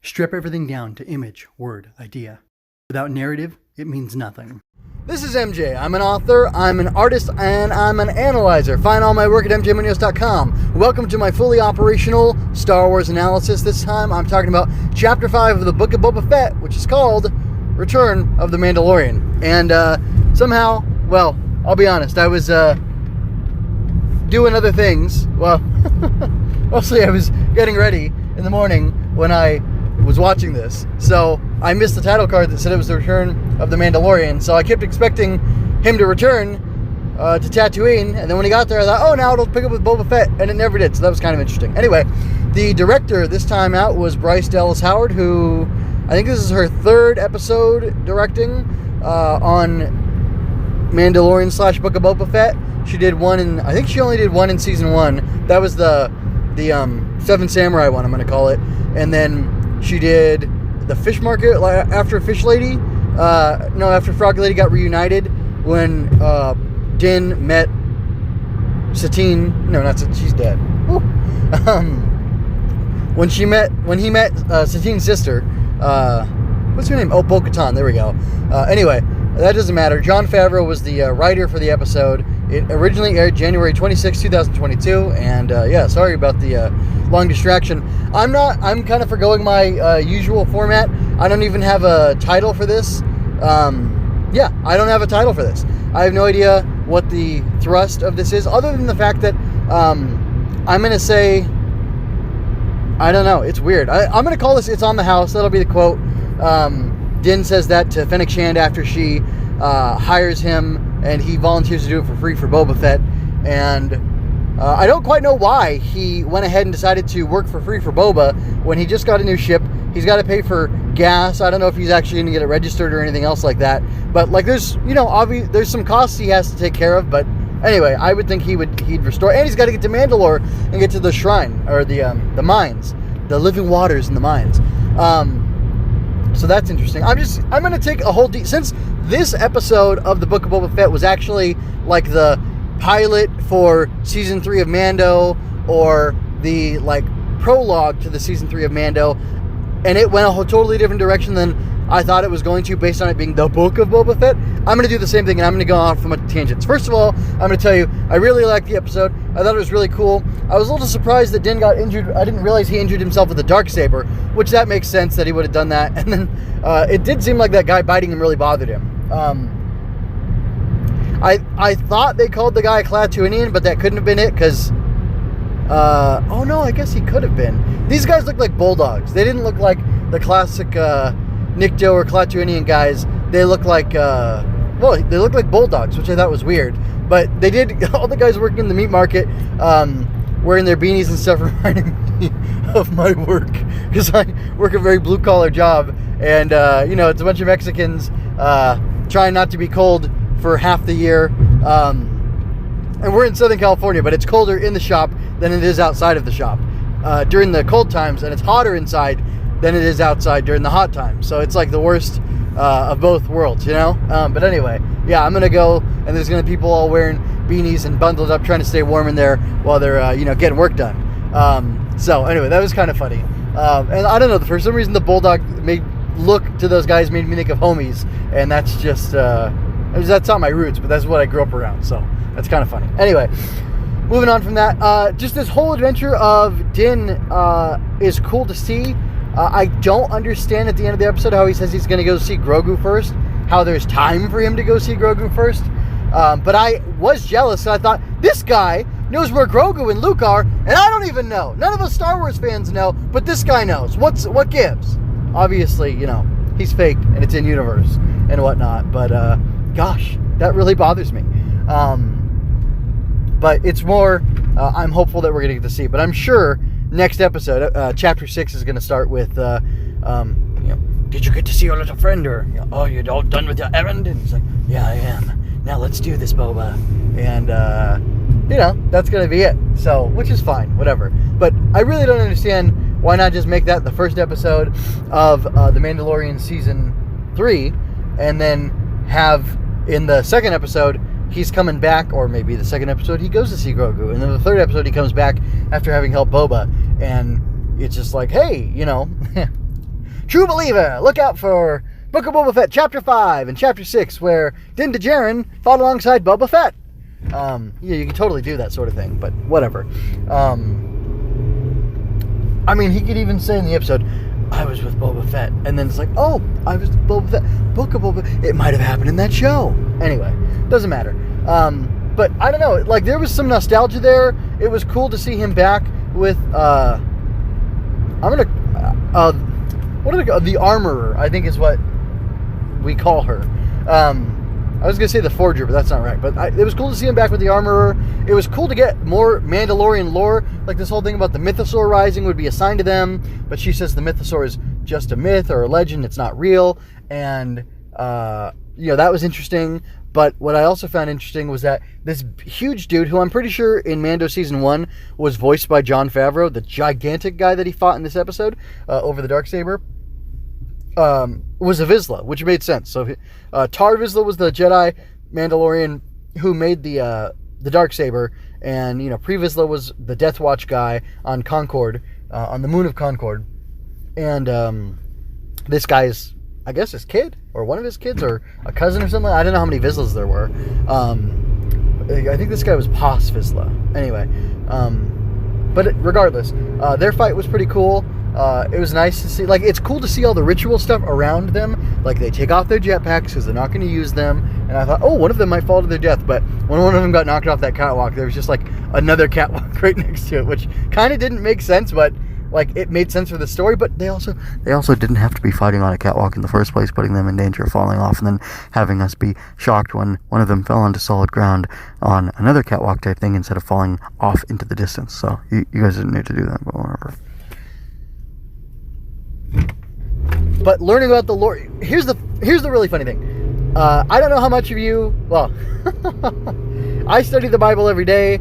Strip everything down to image, word, idea. Without narrative, it means nothing. This is MJ. I'm an author, I'm an artist, and I'm an analyzer. Find all my work at mjmunoz.com. Welcome to my fully operational Star Wars analysis. This time I'm talking about Chapter 5 of the Book of Boba Fett, which is called Return of the Mandalorian. And somehow, well, I'll be honest, I was doing other things. Well, mostly I was getting ready in the morning when I was watching this, so I missed the title card that said it was the Return of the Mandalorian, so I kept expecting him to return to Tatooine, and then when he got there I thought, oh, now it'll pick up with Boba Fett, and it never did, so that was kind of interesting. Anyway, the director this time out was Bryce Dallas Howard, who I think this is her third episode directing on Mandalorian / Book of Boba Fett. She did one in, I think she only did one in season 1. That was the Seven Samurai one, I'm going to call it, and then she did the fish market after Fish Lady. After Frog Lady got reunited when Din met Satine. No, not Satine. She's dead. When he met Satine's sister. What's her name? Oh, Bo-Katan. There we go. Anyway, that doesn't matter. Jon Favreau was the writer for the episode. It originally aired January 26, 2022, and sorry about the long distraction. I'm kind of forgoing my usual format. I don't even have a title for this. I don't have a title for this. I have no idea what the thrust of this is, other than the fact that I'm going to say, I don't know, it's weird. I'm going to call this It's on the House. That'll be the quote. Din says that to Fennec Shand after she hires him, and he volunteers to do it for free for Boba Fett. And I don't quite know why he went ahead and decided to work for free for Boba when he just got a new ship. He's got to pay for gas. I don't know if he's actually going to get it registered or anything else like that. But there's there's some costs he has to take care of. But anyway, I would think he'd restore, and he's got to get to Mandalore and get to the shrine or the mines, the living waters in the mines. So that's interesting. I'm going to take a whole since this episode of the Book of Boba Fett was actually like the pilot for season 3 of Mando, or the prologue to the season 3 of Mando, and it went a totally different direction than I thought it was going to, based on it being the Book of Boba Fett. I'm going to do the same thing, and I'm going to go off from tangents. First of all, I'm going to tell you, I really liked the episode. I thought it was really cool. I was a little surprised that Din got injured. I didn't realize he injured himself with a Darksaber, which that makes sense that he would have done that. And then it did seem like that guy biting him really bothered him. I thought they called the guy Klatooinian, but that couldn't have been it, because oh no, I guess he could have been. These guys look like bulldogs. They didn't look like the classic Nikto or Klatooinian guys. They look like they look like bulldogs, which I thought was weird. But they did. All the guys working in the meat market wearing their beanies and stuff reminded me of my work, because I work a very blue collar job, and it's a bunch of Mexicans trying not to be cold for half the year. And we're in Southern California, but it's colder in the shop than it is outside of the shop during the cold times, and it's hotter inside than it is outside during the hot times. So it's like the worst of both worlds, But anyway, yeah, I'm gonna go, and there's gonna be people all wearing beanies and bundled up, trying to stay warm in there while they're getting work done. So anyway, that was kind of funny. And I don't know, for some reason the bulldog look to those guys made me think of homies, and that's just that's not my roots, but that's what I grew up around. So that's kind of funny. Anyway, moving on from that, just this whole adventure of Din is cool to see. I don't understand at the end of the episode how he says he's going to go see Grogu first, how there's time for him to go see Grogu first. But I was jealous, and I thought, this guy knows where Grogu and Luke are, and I don't even know. None of us Star Wars fans know, but this guy knows. What gives? Obviously, he's fake, and it's in universe and whatnot. But gosh, that really bothers me. But it's more, I'm hopeful that we're going to get to see. But I'm sure next episode, chapter 6 is going to start with, did you get to see your little friend? Or, oh, you're all done with your errand? And he's like, yeah, I am. Now let's do this, Boba. And, that's going to be it. So, which is fine, whatever. But I really don't understand why not just make that the first episode of The Mandalorian Season 3, and then have, in the second episode, he's coming back, or maybe the second episode he goes to see Grogu, and then the third episode he comes back after having helped Boba, and it's just like, hey, True believer, look out for Book of Boba Fett, Chapter 5 and Chapter 6, where Din Djarin fought alongside Boba Fett. Yeah, you can totally do that sort of thing, but whatever. I mean, he could even say in the episode, I was with Boba Fett, and then it's like, oh, I was with Boba Fett, Book of Boba Fett. It might have happened in that show. Anyway, doesn't matter. But I don't know, like, there was some nostalgia there. It was cool to see him back with, the Armorer, I think is what we call her. I was going to say the Forger, but that's not right. But it was cool to see him back with the Armorer. It was cool to get more Mandalorian lore. Like this whole thing about the Mythosaur rising would be assigned to them. But she says the Mythosaur is just a myth or a legend. It's not real. And, that was interesting. But what I also found interesting was that this huge dude, who I'm pretty sure in Mando Season 1 was voiced by Jon Favreau, the gigantic guy that he fought in this episode over the Darksaber, was a Vizsla, which made sense. So Tar Vizsla was the Jedi Mandalorian who made the Darksaber, and Pre Vizsla was the Death Watch guy on Concord, on the moon of Concord, and this guy's, I guess, his kid or one of his kids or a cousin or something. I don't know how many Vizslas there were. I think this guy was Pos Vizsla. Anyway, but regardless, their fight was pretty cool. It was nice to see, like, it's cool to see all the ritual stuff around them. Like, they take off their jetpacks because they're not going to use them. And I thought, oh, one of them might fall to their death. But when one of them got knocked off that catwalk, there was just, like, another catwalk right next to it, which kind of didn't make sense, but, like, it made sense for the story. But they also didn't have to be fighting on a catwalk in the first place, putting them in danger of falling off, and then having us be shocked when one of them fell onto solid ground on another catwalk type thing instead of falling off into the distance. So you guys didn't need to do that, but whatever. But learning about the lore, here's the really funny thing. I don't know how much of you, well, I study the Bible every day.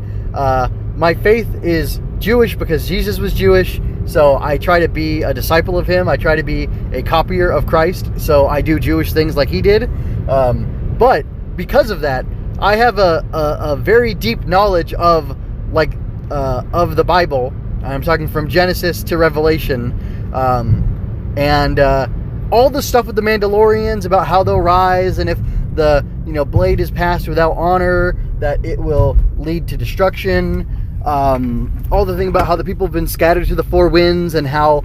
My faith is Jewish because Jesus was Jewish, so I try to be a disciple of him. I try to be a copier of Christ, so I do Jewish things like he did. But because of that, I have a very deep knowledge of the Bible. I'm talking from Genesis to Revelation. And all the stuff with the Mandalorians about how they'll rise, and if the blade is passed without honor, that it will lead to destruction. All the thing about how the people have been scattered to the four winds, and how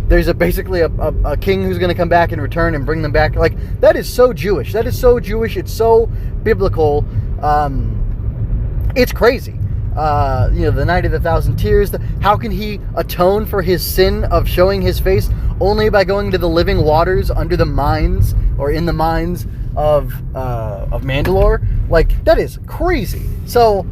there's basically a king who's going to come back and return and bring them back. Like, that is so Jewish. That is so Jewish. It's so biblical. It's crazy. The Night of the Thousand Tears. How can he atone for his sin of showing his face? Only by going to the living waters under the mines, or in the mines of Mandalore. Like, that is crazy. So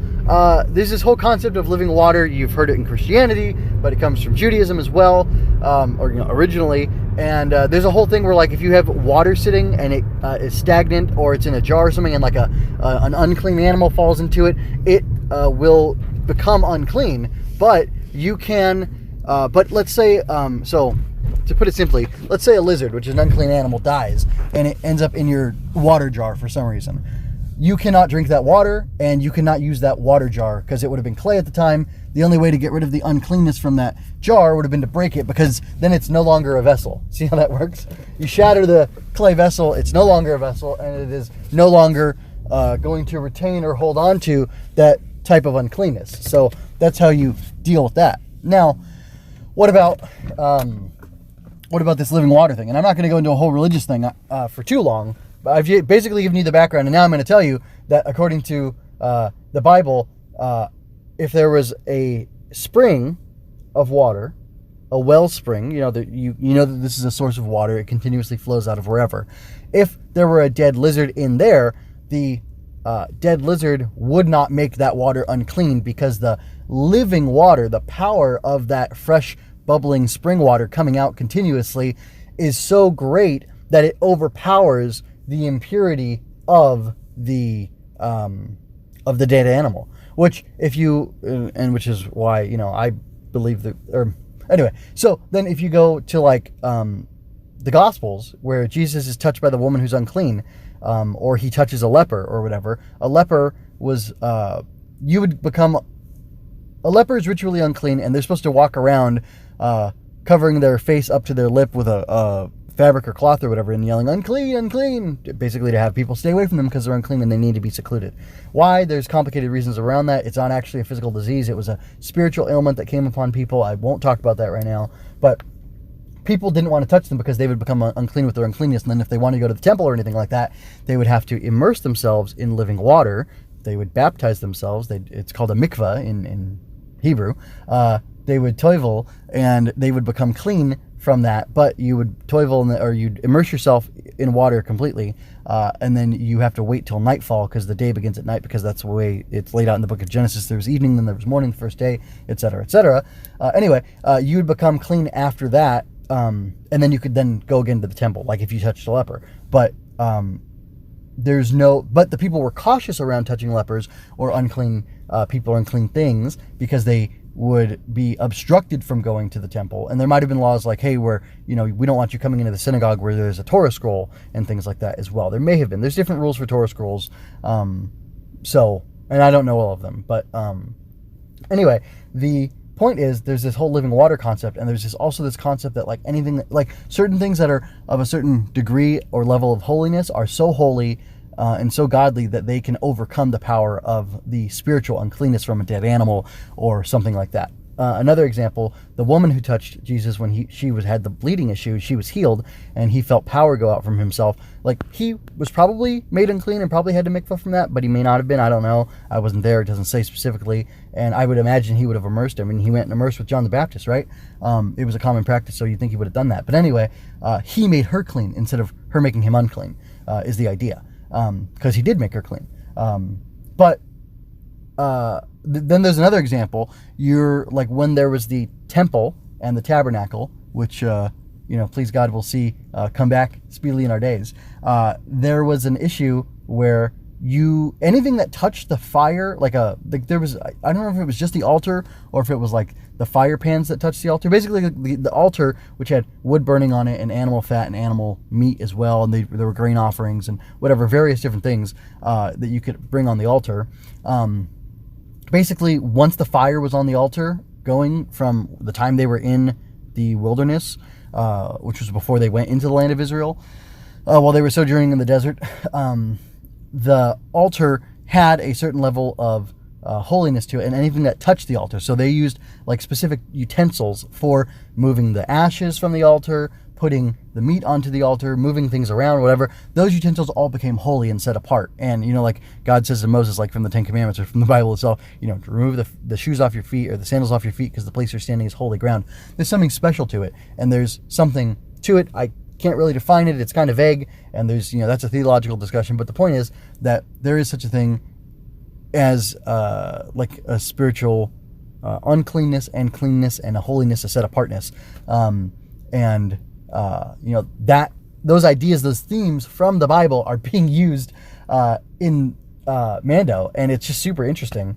there's this whole concept of living water. You've heard it in Christianity, but it comes from Judaism as well, originally. And there's a whole thing where, like, if you have water sitting and it is stagnant, or it's in a jar or something, and like an unclean animal falls into it, it will become unclean. But you can, but let's say, so to put it simply, let's say a lizard, which is an unclean animal, dies, and it ends up in your water jar for some reason. You cannot drink that water, and you cannot use that water jar because it would have been clay at the time. The only way to get rid of the uncleanness from that jar would have been to break it, because then it's no longer a vessel. See how that works? You shatter the clay vessel, it's no longer a vessel, and it is no longer going to retain or hold on to that type of uncleanness. So that's how you deal with that. Now, what about this living water thing? And I'm not going to go into a whole religious thing for too long, but I've basically given you the background, and now I'm going to tell you that according to the Bible, if there was a spring of water, a wellspring, you know that this is a source of water, it continuously flows out of wherever. If there were a dead lizard in there, the dead lizard would not make that water unclean, because the living water, the power of that fresh, bubbling spring water coming out continuously, is so great that it overpowers the impurity of the dead animal. Which, if you, and which is why, I believe that, or anyway, so then if you go to the Gospels, where Jesus is touched by the woman who's unclean, or he touches a leper or whatever, a leper was, a leper is ritually unclean, and they're supposed to walk around covering their face up to their lip with a fabric or cloth or whatever and yelling, unclean, unclean, basically to have people stay away from them because they're unclean and they need to be secluded. Why? There's complicated reasons around that. It's not actually a physical disease. It was a spiritual ailment that came upon people. I won't talk about that right now, but people didn't want to touch them because they would become unclean with their uncleanness, and then if they wanted to go to the temple or anything like that, they would have to immerse themselves in living water. They would baptize themselves. It's called a mikvah in Hebrew. They would toivel, and they would become clean from that, but you would toivel, or you'd immerse yourself in water completely, and then you have to wait till nightfall because the day begins at night, because that's the way it's laid out in the book of Genesis. There was evening, then there was morning, the first day, etc., etc. Anyway, you would become clean after that, and then you could then go again to the temple, like if you touched a leper. But but the people were cautious around touching lepers or unclean people or unclean things because they would be obstructed from going to the temple. And there might have been laws like, hey, we don't want you coming into the synagogue where there's a Torah scroll and things like that as well. There may have been. There's different rules for Torah scrolls. And I don't know all of them. But anyway, the point is there's this whole living water concept, and there's also this concept that certain things that are of a certain degree or level of holiness are so holy and so godly that they can overcome the power of the spiritual uncleanness from a dead animal or something like that. Another example, the woman who touched Jesus when she had the bleeding issue, she was healed, and he felt power go out from himself. Like, he was probably made unclean and probably had to mikvah from that, but he may not have been. I don't know. I wasn't there. It doesn't say specifically. And I would imagine he would have immersed him, and he went and immersed with John the Baptist, right? It was a common practice, so you'd think he would have done that. But anyway, he made her clean instead of her making him unclean, is the idea. Because he did make her clean. Then there's another example. You're like, when there was the temple and the tabernacle, which please God, we'll see come back speedily in our days. There was an issue where anything that touched the fire, there was, I don't know if it was just the altar or if it was like the fire pans that touched the altar. Basically, the altar, which had wood burning on it and animal fat and animal meat as well, and there were grain offerings and whatever, various different things that you could bring on the altar. Basically, once the fire was on the altar, going from the time they were in the wilderness, which was before they went into the land of Israel, while they were sojourning in the desert, the altar had a certain level of holiness to it, and anything that touched the altar. So they used like specific utensils for moving the ashes from the altar, putting the meat onto the altar, moving things around, whatever. Those utensils all became holy and set apart. And, like God says to Moses, like from the Ten Commandments or from the Bible itself, to remove the shoes off your feet or the sandals off your feet because the place you're standing is holy ground. There's something special to it, and there's something to it. I can't really define it. It's kind of vague, and there's, that's a theological discussion. But the point is that there is such a thing as like a spiritual uncleanness and cleanness and a holiness, a set apartness. That those ideas, those themes from the Bible are being used in Mando, and it's just super interesting.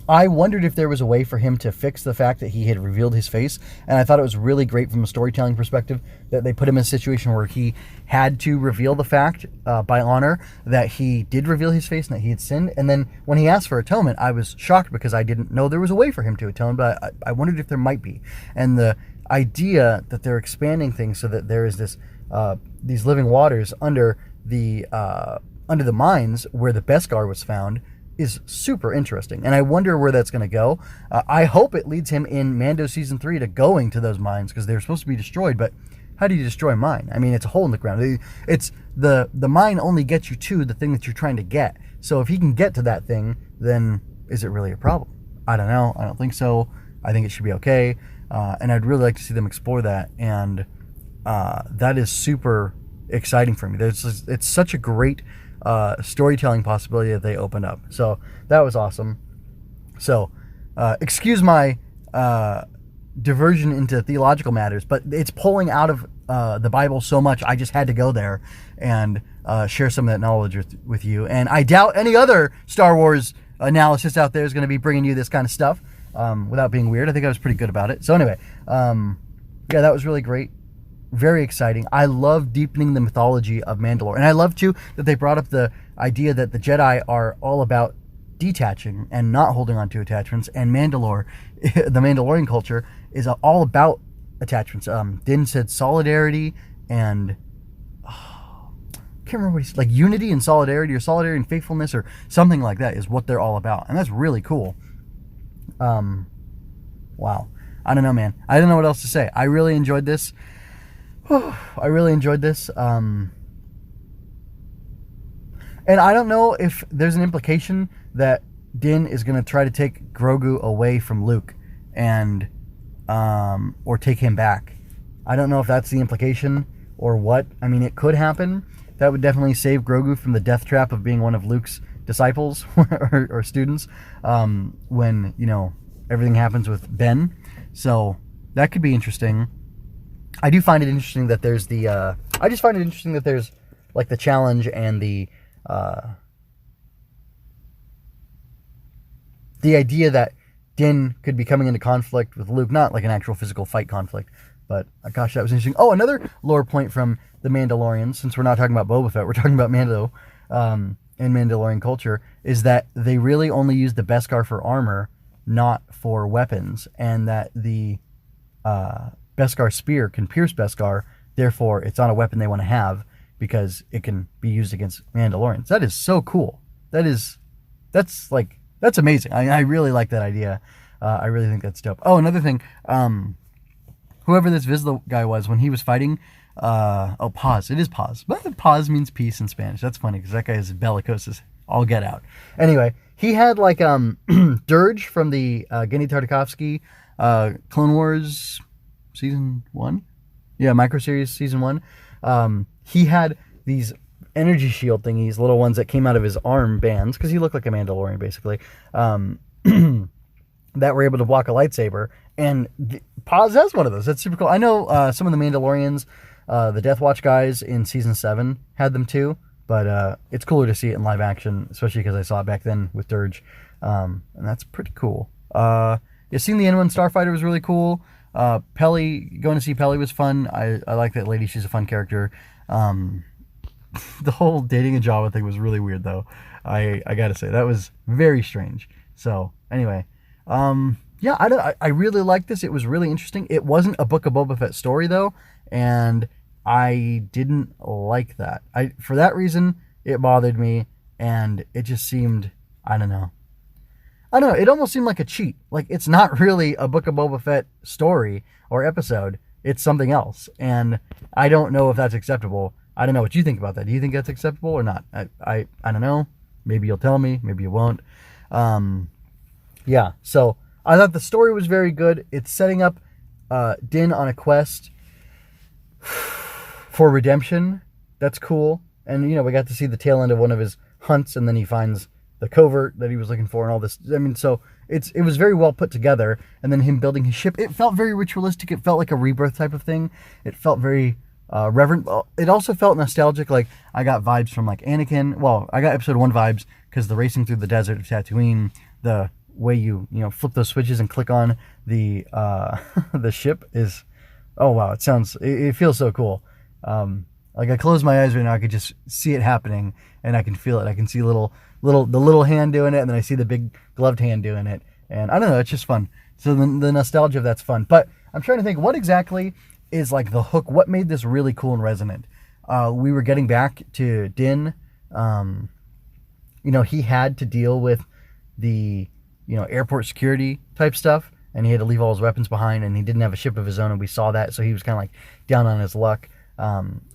I wondered if there was a way for him to fix the fact that he had revealed his face, and I thought it was really great from a storytelling perspective that they put him in a situation where he had to reveal the fact by honor that he did reveal his face and that he had sinned. And then when he asked for atonement, I was shocked because I didn't know there was a way for him to atone, but I wondered if there might be. And the idea that they're expanding things so that there is this these living waters under the mines where the Beskar was found is super interesting, and I wonder where that's going to go. I hope it leads him in Mando Season 3 to going to those mines, because they're supposed to be destroyed, but how do you destroy a mine? I mean, it's a hole in the ground. It's the mine only gets you to the thing that you're trying to get. So if he can get to that thing, then is it really a problem? I don't know. I don't think so. I think it should be okay, and I'd really like to see them explore that, and that is super exciting for me. It's such a great storytelling possibility that they opened up. So that was awesome. So excuse my diversion into theological matters, but it's pulling out of the Bible so much, I just had to go there and share some of that knowledge with you. And I doubt any other Star Wars analysis out there is going to be bringing you this kind of stuff without being weird. I think I was pretty good about it. So anyway, that was really great. Very exciting. I love deepening the mythology of Mandalore. And I love, too, that they brought up the idea that the Jedi are all about detaching and not holding on to attachments. And Mandalore, the Mandalorian culture, is all about attachments. Din said solidarity and can't remember what he's like, unity and solidarity, or solidarity and faithfulness, or something like that is what they're all about, and that's really cool. Wow, I don't know, man. I don't know what else to say. I really enjoyed this. I really enjoyed this. And I don't know if there's an implication that Din is going to try to take Grogu away from Luke, and or take him back. I don't know if that's the implication or what. I mean, it could happen. That would definitely save Grogu from the death trap of being one of Luke's disciples or students when, you know, everything happens with Ben. So that could be interesting. I do find it interesting that there's the I just find it interesting that there's like the challenge and the idea that Din could be coming into conflict with Luke, not like an actual physical fight conflict, but gosh, that was interesting. Oh, another lore point from The Mandalorian, since we're not talking about Boba Fett, we're talking about Mando and Mandalorian culture, is that they really only use the Beskar for armor, not for weapons, and that the Beskar spear can pierce Beskar, therefore it's not a weapon they want to have because it can be used against Mandalorians. That is so cool. That's amazing. I really like that idea. I really think that's dope. Oh, another thing, whoever this Vizsla guy was, when he was fighting, pause. It is pause. But pause means peace in Spanish. That's funny because that guy is bellicose as all get out. Anyway, he had like Dirge from the Genndy Tartakovsky Clone Wars season 1. Yeah, micro series season 1. He had these energy shield thingies, little ones that came out of his arm bands, because he looked like a Mandalorian basically, that were able to block a lightsaber. And Paz has one of those. That's super cool. I know some of the Mandalorians, the Death Watch guys in season 7 had them too, but it's cooler to see it in live action, especially because I saw it back then with Dirge, and that's pretty cool. Seeing the N1 Starfighter was really cool. Peli, going to see Peli was fun. I like that lady. She's a fun character. The whole dating a Jawa thing was really weird, though. I gotta say, that was very strange. So, anyway, I really liked this. It was really interesting. It wasn't a Book of Boba Fett story, though, and I didn't like that. For that reason, it bothered me, and it just seemed, I don't know, it almost seemed like a cheat. Like, it's not really a Book of Boba Fett story or episode. It's something else, and I don't know if that's acceptable. I don't know what you think about that. Do you think that's acceptable or not? I don't know. Maybe you'll tell me. Maybe you won't. Yeah, so I thought the story was very good. It's setting up Din on a quest for redemption. That's cool. And, you know, we got to see the tail end of one of his hunts, and then he finds the covert that he was looking for and all this. I mean, so it was very well put together. And then him building his ship, it felt very ritualistic. It felt like a rebirth type of thing. It felt very reverent. It also felt nostalgic. Like, I got vibes from like Anakin. Well, I got episode 1 vibes because the racing through the desert of Tatooine, the way you flip those switches and click on the the ship is, oh wow, it feels so cool. Like, I close my eyes right now, I could just see it happening, and I can feel it. I can see the little hand doing it, and then I see the big gloved hand doing it, and I don't know, it's just fun. So the nostalgia of that's fun. But I'm trying to think, what exactly is like the hook? What made this really cool and resonant? We were getting back to Din. He had to deal with the airport security type stuff, and he had to leave all his weapons behind, and he didn't have a ship of his own, and we saw that, so he was kind of like down on his luck.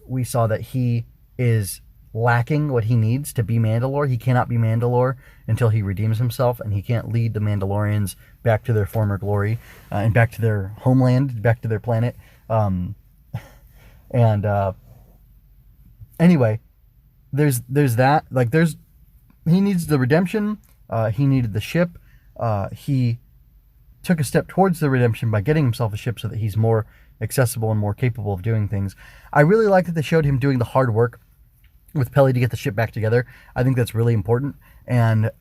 We saw that he is lacking what he needs to be Mandalore. He cannot be Mandalore until he redeems himself, and he can't lead the Mandalorians back to their former glory, and back to their homeland, back to their planet. Anyway, there's that. Like, he needs the redemption. He needed the ship. He took a step towards the redemption by getting himself a ship so that he's more accessible and more capable of doing things. I really like that they showed him doing the hard work with Peli to get the ship back together. I think that's really important, and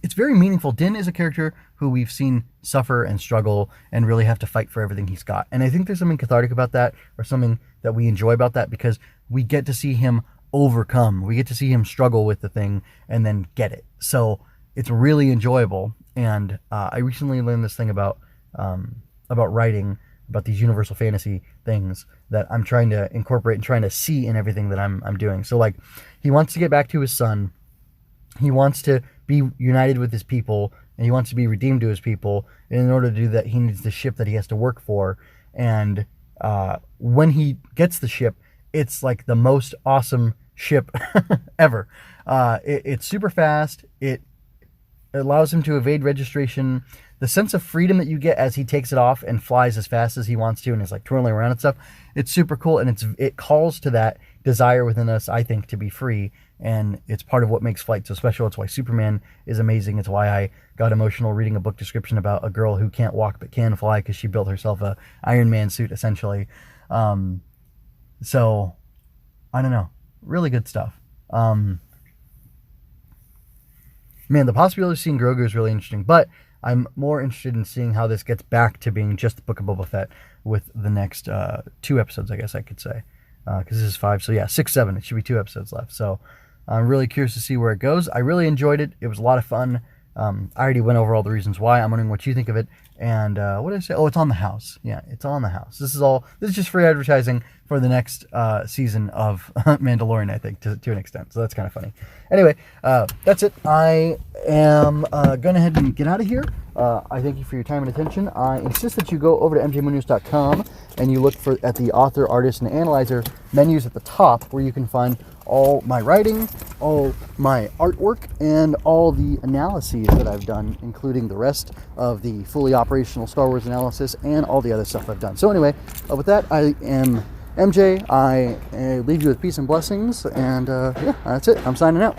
it's very meaningful. Din is a character who we've seen suffer and struggle and really have to fight for everything he's got, and I think there's something cathartic about that, or something that we enjoy about that, because we get to see him overcome. We get to see him struggle with the thing and then get it. So it's really enjoyable. And I recently learned this thing about about writing, about these universal fantasy things that I'm trying to incorporate and trying to see in everything that I'm doing. So like, he wants to get back to his son. He wants to be united with his people, and he wants to be redeemed to his people. And in order to do that, he needs the ship that he has to work for. And when he gets the ship, it's like the most awesome ship ever. It's super fast. It allows him to evade registration. The sense of freedom that you get as he takes it off and flies as fast as he wants to and is like twirling around and stuff, it's super cool, and it calls to that desire within us, I think, to be free, and it's part of what makes flight so special. It's why Superman is amazing. It's why I got emotional reading a book description about a girl who can't walk but can fly because she built herself a Iron Man suit, essentially. So, I don't know. Really good stuff. Man, the possibility of seeing Grogu is really interesting, but I'm more interested in seeing how this gets back to being just the Book of Boba Fett with the next 2 episodes, I guess I could say. Because this is 5, so yeah, 6, 7. It should be 2 episodes left. So I'm really curious to see where it goes. I really enjoyed it. It was a lot of fun. I already went over all the reasons why. I'm wondering what you think of it. And what did I say? Oh, it's on the house. Yeah, it's on the house. This is just free advertising for the next season of Mandalorian, I think, to an extent. So that's kind of funny. Anyway, that's it. I am going ahead and get out of here. I thank you for your time and attention. I insist that you go over to mjmunoz.com and you look at the author, artist, and analyzer menus at the top, where you can find all my writing, all my artwork, and all the analyses that I've done, including the rest of the fully operational Star Wars analysis and all the other stuff I've done. So anyway, with that, I am MJ. I leave you with peace and blessings, and yeah, that's it. I'm signing out.